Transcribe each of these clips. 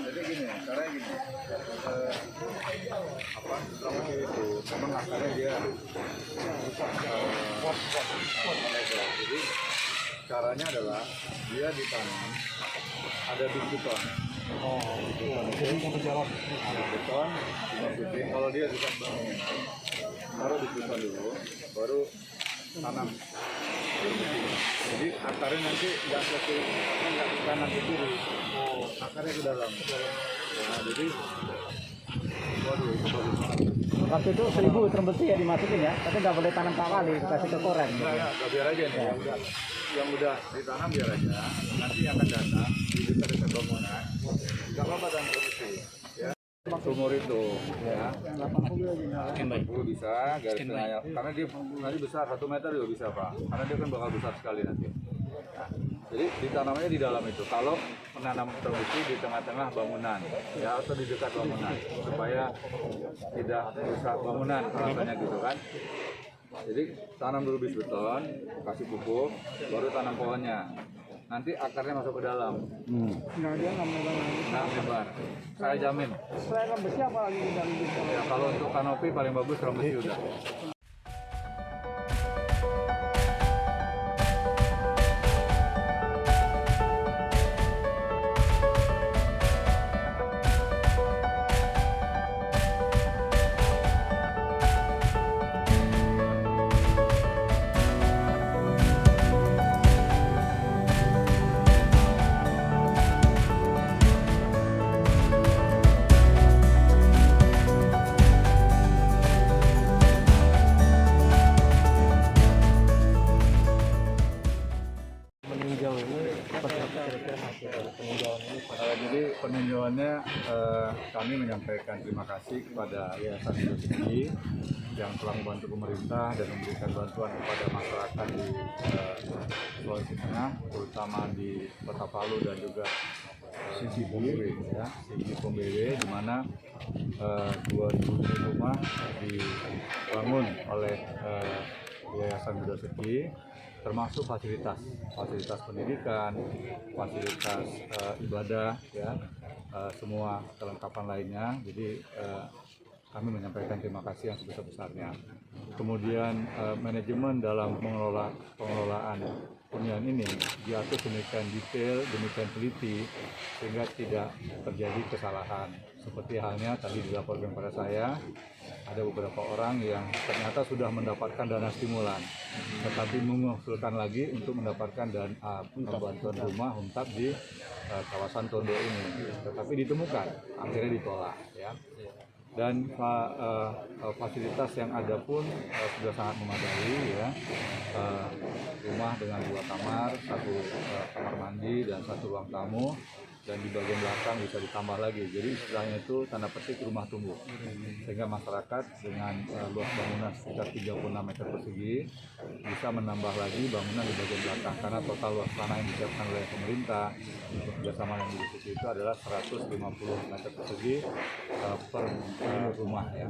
Jadi gini, caranya gini, itu memang akarnya dia jadi caranya adalah dia ditanam ada di beton. Jadi beton dimasukin. Kalau dia bisa bangun, taruh di beton dulu, baru tanam. Jadi akarnya nanti nggak ke kanan ke kiri, akarnya ke dalam. Nah, jadi waduh itu bagus banget. Waktu itu 1000 term besi ya dimasukin ya, tapi nggak boleh tanam kawali, kasih ke koren. Nggak, biar aja nih, yang udah ditanam biar aja. Nanti yang akan datang di dekat bangunan, nggak apa-apa tanam term besi. Ya, sumur itu, ya. 80 bisa, garis tengahnya, karena dia nanti besar 1 meter juga bisa Pak, karena dia kan bakal besar sekali nanti. Nah, jadi ditanamnya di dalam itu. Kalau menanam term besi di tengah-tengah bangunan, ya atau di dekat bangunan, supaya tidak rusak bangunan, alasannya gitu kan. Jadi tanam dulu bis beton, kasih pupuk, baru tanam pohonnya. Nanti akarnya masuk ke dalam. Nah dia nggak Menyebar. Saya jamin. Selain term besi apa lagi di dalam itu? Ya, kalau untuk kanopi paling bagus term besi udah. Jadi peninjauannya kami menyampaikan terima kasih kepada Yayasan Hidrosuci yang telah membantu pemerintah dan memberikan bantuan kepada masyarakat di Sulawesi Tengah, terutama di Kota Palu dan juga Sigi Pombele, di mana 2.000 rumah dibangun oleh Yayasan Hidrosuci, termasuk fasilitas pendidikan, fasilitas ibadah, ya, semua kelengkapan lainnya. Jadi kami menyampaikan terima kasih yang sebesar-besarnya. Kemudian manajemen dalam pengelolaan hunian ini diatur demikian detail, demikian teliti, sehingga tidak terjadi kesalahan. Seperti halnya tadi dilaporkan pada saya, ada beberapa orang yang ternyata sudah mendapatkan dana stimulan, tetapi mengusulkan lagi untuk mendapatkan dana bantuan rumah HUMTAP di kawasan Tondo ini, tetapi ditemukan, akhirnya ditolak, ya. Dan fasilitas yang ada pun sudah sangat memadai, ya. Rumah dengan 2 kamar, 1 kamar mandi dan 1 ruang tamu, dan di bagian belakang bisa ditambah lagi. Jadi istilahnya itu tanda petik rumah tumbuh, sehingga masyarakat dengan luas bangunan sekitar 36 meter persegi bisa menambah lagi bangunan di bagian belakang, karena total luas tanah yang disiapkan oleh pemerintah untuk kerjasama yang diskusi itu adalah 150 meter persegi per rumah, ya.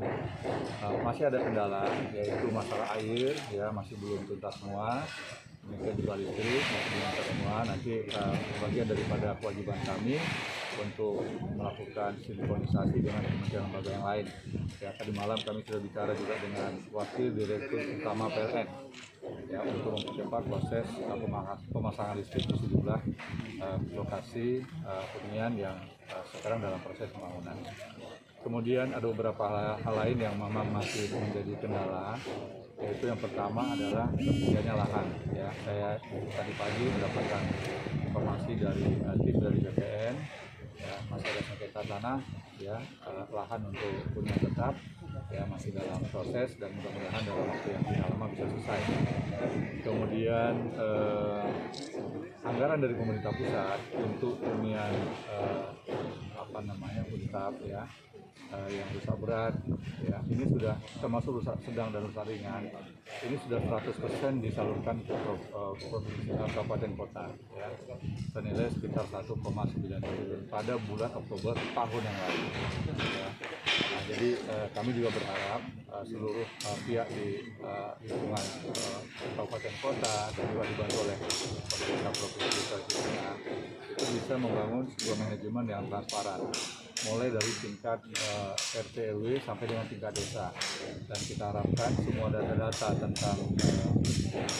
Masih ada kendala, yaitu masalah air, ya, masih belum tuntas semua. Demikian juga listrik masih belum semua. Nanti bagian daripada kewajiban kami untuk melakukan sinkronisasi dengan kementerian lembaga yang lain. Ya, tadi malam kami sudah bicara juga dengan Wakil Direktur Utama PLN, ya, untuk mempercepat proses pemasangan listrik di sejumlah lokasi hunian yang sekarang dalam proses pembangunan. Kemudian ada beberapa hal lain yang memang masih menjadi kendala, yaitu yang pertama adalah tersedianya lahan. Ya, saya tadi pagi mendapatkan informasi dari tim dari BPN, ya, masih ada sengketa tanah, ya, lahan untuk hunian tetap, ya, masih dalam proses dan mudah-mudahan dalam waktu yang tidak lama bisa selesai. Kemudian anggaran dari pemerintah pusat untuk hunian untap ya, yang rusak berat ya, ini sudah termasuk rusak sedang dan rusak ringan, ini sudah 100% disalurkan ke provinsi kabupaten kota ya, senilai sekitar 1,9 triliun pada bulan Oktober tahun yang lalu ya. Nah, jadi kami juga berharap seluruh pihak di lingkungan kabupaten kota dan juga dibantu oleh pemerintah provinsi selanjutnya itu bisa membangun sebuah manajemen yang transparan, mulai dari tingkat RT RW sampai dengan tingkat desa, dan kita harapkan semua data-data tentang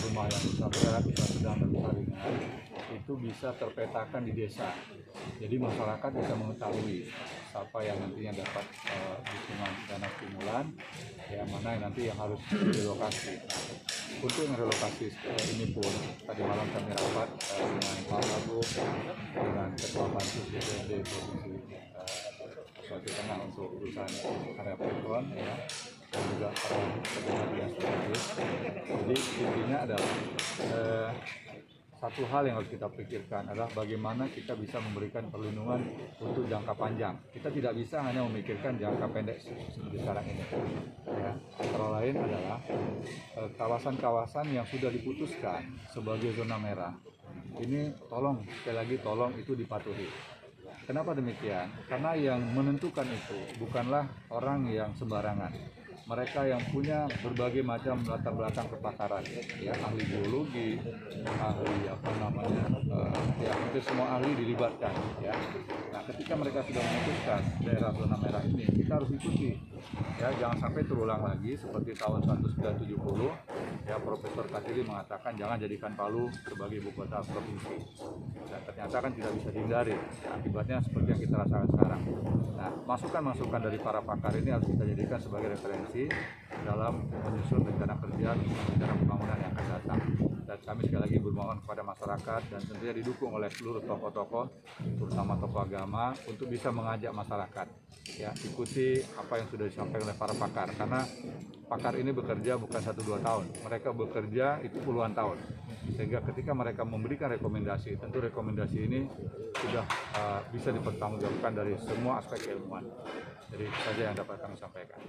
rumah yang rusak berat, rusak sedang dan rusak ringan itu bisa terpetakan di desa, jadi masyarakat bisa mengetahui siapa yang nantinya dapat dukungan dana stimulan, yang mana yang nanti yang harus direlokasi. Untuk yang relokasi ini pun tadi malam kami rapat dengan Pak Wagub, dengan Ketua Pansus DPRD Provinsi Sulawesi Tengah untuk urusan area Pekon ya, dan juga para pejabat yang strategis. Jadi intinya adalah satu hal yang harus kita pikirkan adalah bagaimana kita bisa memberikan perlindungan untuk jangka panjang. Kita tidak bisa hanya memikirkan jangka pendek seperti sekarang ini. Ya. Antara lain adalah kawasan-kawasan yang sudah diputuskan sebagai zona merah. Ini tolong, sekali lagi tolong itu dipatuhi. Kenapa demikian? Karena yang menentukan itu bukanlah orang yang sembarangan. Mereka yang punya berbagai macam latar belakang kepakaran, ya, ahli geologi, ahli ya hampir semua ahli dilibatkan, ya. Nah, ketika mereka sudah memutuskan daerah zona merah ini, kita harus ikuti, ya, jangan sampai terulang lagi seperti tahun 1970, ya, Profesor Katsiri mengatakan jangan jadikan Palu sebagai ibu kota provinsi. Dan ternyata kan tidak bisa dihindari, akibatnya seperti yang kita rasakan sekarang. Nah, masukan-masukan dari para pakar ini harus kita jadikan sebagai referensi dalam menyusun rencana kerja, rencana pembangunan yang akan datang. Dan kami sekali lagi bermohon kepada masyarakat dan tentunya didukung oleh seluruh tokoh-tokoh, terutama tokoh agama, untuk bisa mengajak masyarakat, ya, ikuti apa yang sudah disampaikan oleh para pakar. Karena pakar ini bekerja bukan 1-2 tahun, mereka bekerja itu puluhan tahun. Sehingga ketika mereka memberikan rekomendasi, tentu rekomendasi ini sudah bisa dipertanggungjawabkan dari semua aspek keilmuan. Jadi itu saja yang dapat kami sampaikan.